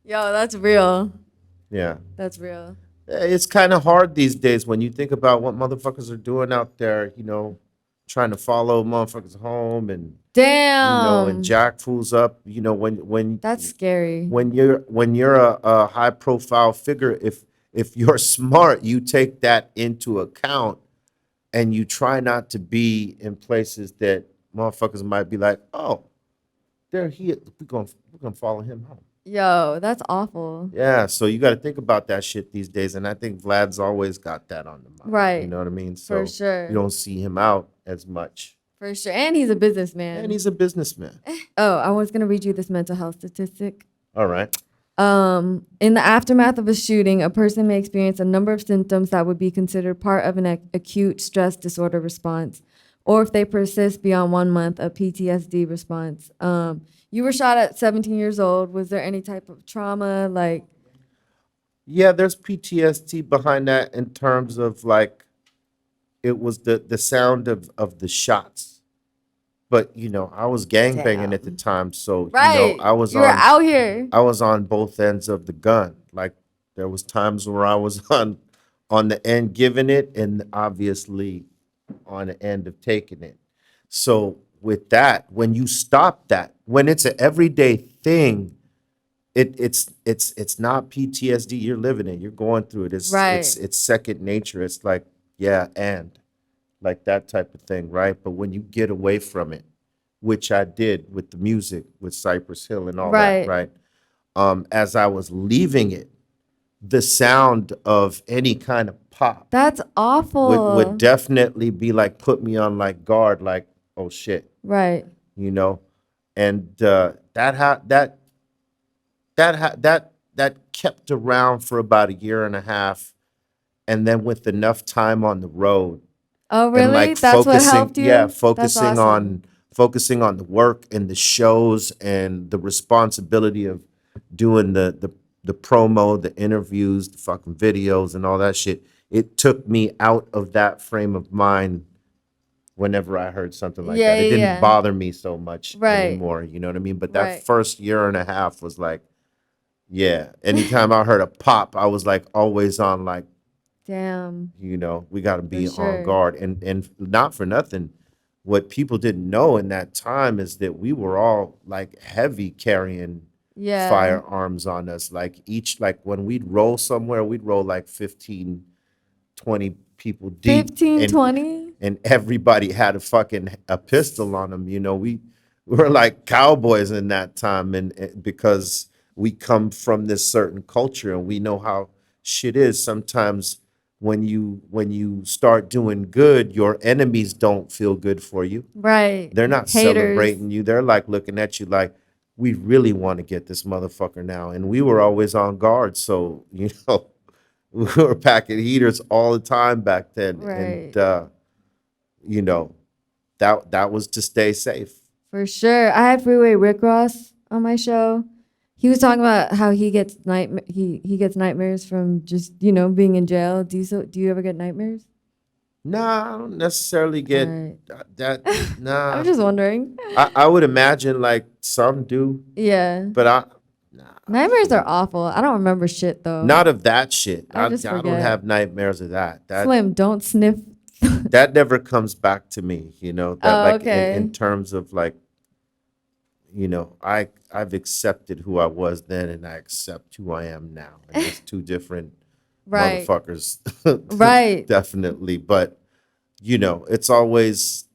Yo, that's real. Yeah. That's real. It's kind of hard these days when you think about what motherfuckers are doing out there, trying to follow motherfuckers home and and Damn. jack fools up, when That's scary. when you're a high profile figure, if you're smart, you take that into account and you try not to be in places that motherfuckers might be like, "Oh, they're here. We're gonna follow him home." Yo, that's awful. Yeah, so you got to think about that shit these days, and I think Vlad's always got that on the mind. You Right. know what I mean? For So you sure. don't see him out as much, For sure. And he's a and businessman. he's a businessman. Oh, I was gonna read you this mental health statistic. All right. In the aftermath of a shooting, a person may experience a number of symptoms that would be considered part of an acute stress disorder response, or if they persist beyond 1 month, a PTSD response. You were shot at 17 years old. Was there any type of trauma? Like, Yeah, there's PTSD behind that in terms of like it was the sound of the shots. But I was gangbanging at the damn. time, so Right. You're out here. I was on both ends of the gun. Like there was times where I was on the end giving it, and obviously on the end of taking it. So with that, when you stop that, when it's an everyday thing, it's not PTSD. You're living it. You're going through it. It's Right. it's it's second nature. It's like yeah, and like that type of thing, right? But when you get away from it, which I did with the music, with Cypress Hill and all that, Right. right? As I was leaving it, the sound of any kind of pop That's would awful. definitely be like put me on like guard, like oh shit, Right. you know, and that kept around for about a year and a half, and then with enough time on the road Oh, and really? like That's what focusing, helped yeah, you? That's focusing awesome. on focusing on the work and the shows and the responsibility of doing the promo, the interviews, the fucking videos and all that shit. It took me out of that frame of mind whenever I heard something like Yeah, that. It yeah, didn't yeah. bother me so much Right. anymore, you know what I mean? But that Right. first year and a half was like, yeah, anytime I heard a pop, I was like always on like, Damn. we got to For be on sure. guard. And not for nothing, what people didn't know in that time is that we were all like heavy carrying Yeah. firearms on us. Like each, like when we'd roll somewhere, we'd roll like 15, 20 people deep, 15, and 20? everybody had a pistol on them. We were like cowboys in that time, and because we come from this certain culture and we know how shit is. Sometimes when you start doing good, your enemies don't feel good for you. Right. They're not Haters. celebrating you. They're like looking at you like, we really want to get this motherfucker now. And we were always on guard. So, we were packing heaters all the time back then. And Right. you know, that was to stay safe. For sure. I had Freeway Rick Ross on my show. He was talking about how he gets nightmares from just, being in jail. Do you ever get nightmares? Nah, I don't necessarily All get right. that. I'm Nah. just wondering. I would imagine like some do, Yeah. but nah, Nightmares are awful. I don't remember shit though. not of that shit. I I just don't forget. have nightmares of that. Slim, don't sniff. That never comes back to me, that Oh, like in okay. terms of like, I've accepted who I was then and I accept who I am now. And it's two different Right. motherfuckers. Right. Definitely. But it's always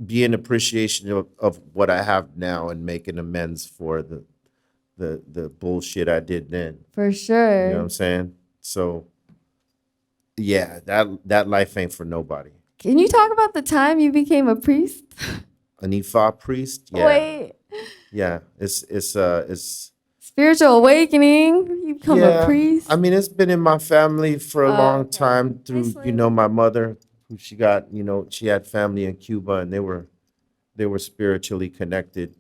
be an appreciation of what I have now and making amends for the bullshit I did then. For You know what sure. I'm saying? So yeah, that life ain't for nobody. Can you talk about the time you became a priest? An Ifa priest, yeah. Wait. Yeah. It's Spiritual awakening. You become a yeah. I priest. mean, it's been in my family for a Oh, long okay. time Hi, through, Slim. my mother, who she had family in Cuba, and they were spiritually connected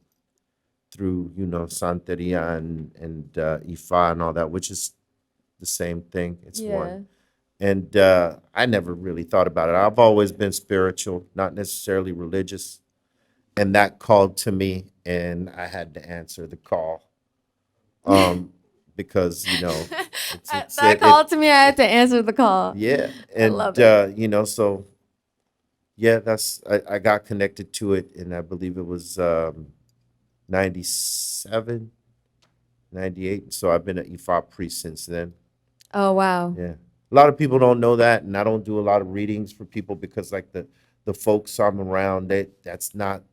through, Santeria and Ifa and all that, which is the same thing. It's one. Yeah. And I never really thought about it. I've always been spiritual, not necessarily religious. And that called to me, and I had to answer the call. because it's That call to me, I had to answer the call. yeah, I and love it. so yeah, I got connected to it, and I believe it was 97, 98. So I've been an EFOP priest since then. Oh, wow. Yeah. A lot of people don't know that, and I don't do a lot of readings for people because like the folks I'm around, that's not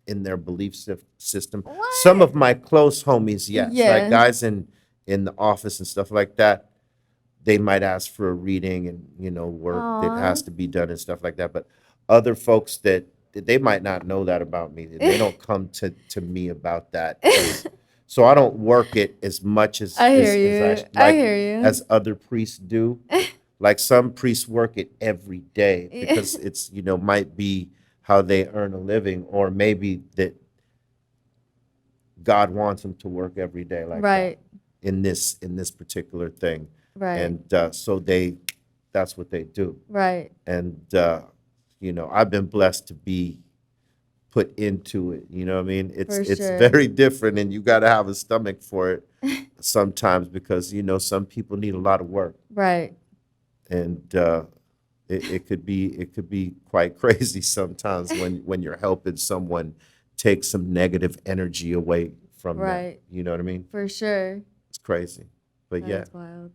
in their belief system. Some What? of my close homies, yes, like Yeah. guys in the office and stuff like that, they might ask for a reading and work that Aw. has to be done and stuff like that. But other folks that they might not know that about me, and they don't come to me about that. So I don't work it as much I hear as I you. I like hear you. as other priests do. Like some priests work it every day Yeah. because it's might be how they earn a living, or maybe that God wants them to work every day like that Right. in this particular thing, Right. and so that's what they do, Right. and I've been blessed to be put into it. You know what I mean? It's For it's sure. very different, and you got to have a stomach for it sometimes because some people need a lot of work, Right. and it could be quite crazy sometimes when you're helping someone take some negative energy away from them. Right. You know what I mean? For sure. It's crazy, but That yeah. is wild.